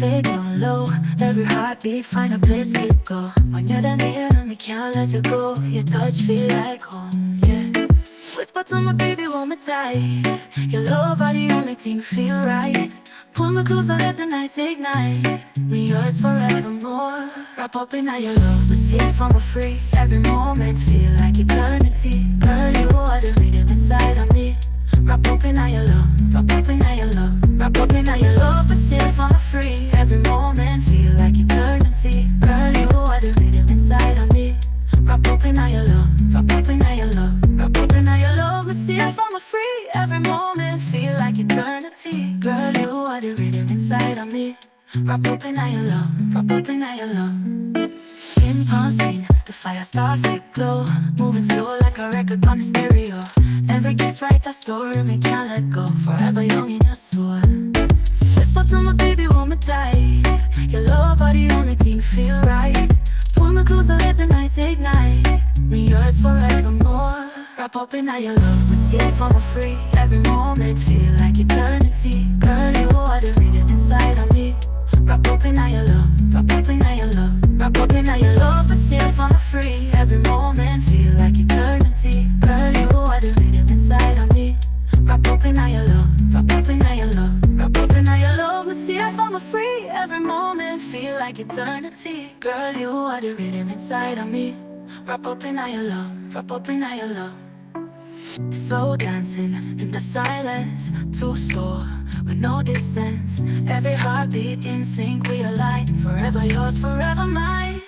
stay down low. Every heartbeat find a place to go. When you're down here and we can't let you go. Your touch feel like home, yeah. Whisper to my baby, hold me tight. Your love are the only thing feel right. Pull me closer, let the nights ignite. We yours forevermore. Wrap up in all your love, but see it from a free. Every moment feel like eternity. Girl, you are the rhythm inside of me. Wrap up in all your love, wrap up in all your love. Wrap up in all your love, but see it from a free. Every moment feel like eternity. Girl, you are the rhythm inside of me. Wrap up in all your love, wrap up in all your love. Wrap up in all your love, but see it from a free. Every moment feel like eternity. Girl, you are the rhythm inside of me. Wrap up in all your love, wrap up in all your love. Skin pulsing, the fire start to glow. Moving slow like a record on the stereo. Every kiss write a story, me can't let go. Forever young in your soul. Whisper to my baby, hold me tight. Your love are the only thing feel right. Pull me closer, let the nights ignite. Me yours forevermore. Wrap up in all your love, we see it from a free. Every moment feel like eternity. Girl, you are the rhythm inside of me. Wrap up in all your love, wrap up in all your love. Wrap up in all your love, we see it from a free. Every moment feel like eternity. Girl, you are the rhythm inside of me. Wrap up in all your love, wrap up in all your love. Wrap up in all your love, we see it from a free. Every moment feel like eternity. Girl, you are the rhythm inside of me. Wrap up in all your love, wrap up in all your love. Slow dancing in the silence, too slow with no distance. Every heartbeat in sync, we align. Forever yours, forever mine.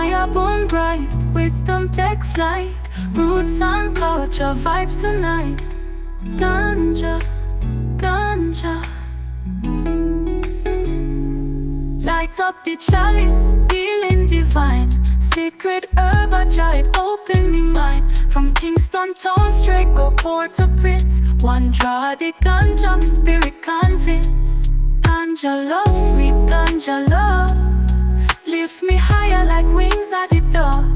fire burn bright, wisdom take flight, roots and culture vibes tonight. Ganja, ganja. Light up the chalice, healing divine. Sacred herb a giant, open me mind. From Kingston town straight go Port-au-Prince. One draw the ganja, my spirit convinced. Ganja love, sweet ganja love. Lift me higher like wings at the dove.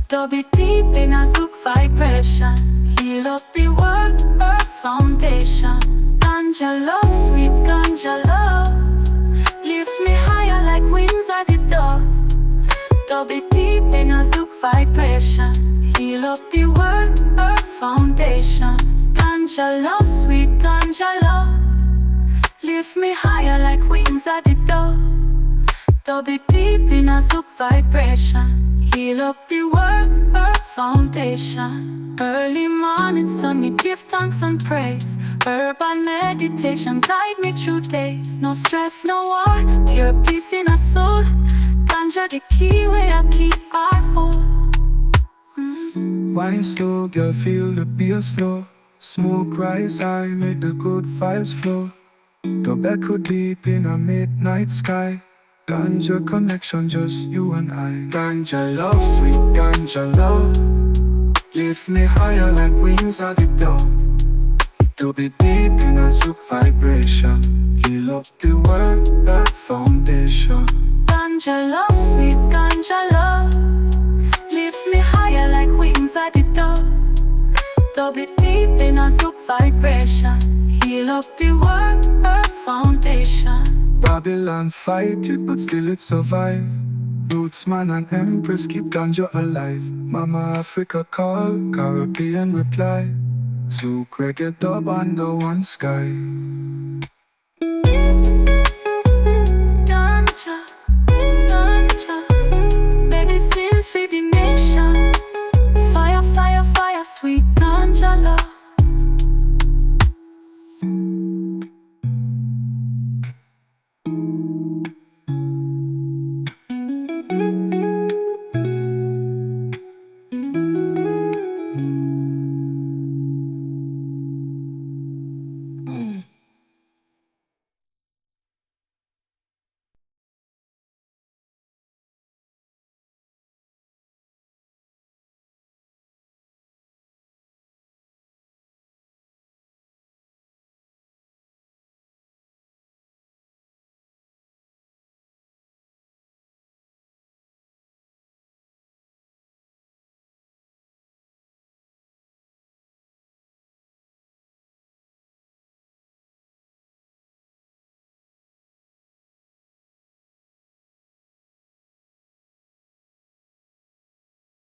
Double deep in a zouk vibration. Heal up the world, earth foundation. Ganja love, sweet ganja love. Lift me higher like wings at the dove. Double deep in a zouk vibration. Heal up the world, earth foundation. Ganja love, sweet ganja love. Lift me higher like wings at the dove. Double deep in a zouk vibration. Heal up the world, earth foundation. Early morning sun, me give thanks and praise. Urban meditation guide me through days. No stress, no war, pure peace in our soul. Ganja the key where I keep our hold. Wine slow, girl, feel the beer slow. Smoke rise high, make the good vibes flow. Tobacco deep in a midnight sky. Ganja connection, just you and I. Ganja love, sweet ganja love. Lift me higher like wings at the dove. To be deep in a zouk vibration. Heal up the world, earth foundation. Ganja love, sweet ganja love. Lift me higher like wings at the dove. Double deep in a zouk vibration. Heal up the world, earth foundation. Babylon fight it, but still it survive. Roots man and empress keep ganja alive. Mama Africa call, Caribbean reply. Zouk reggae dub under one sky.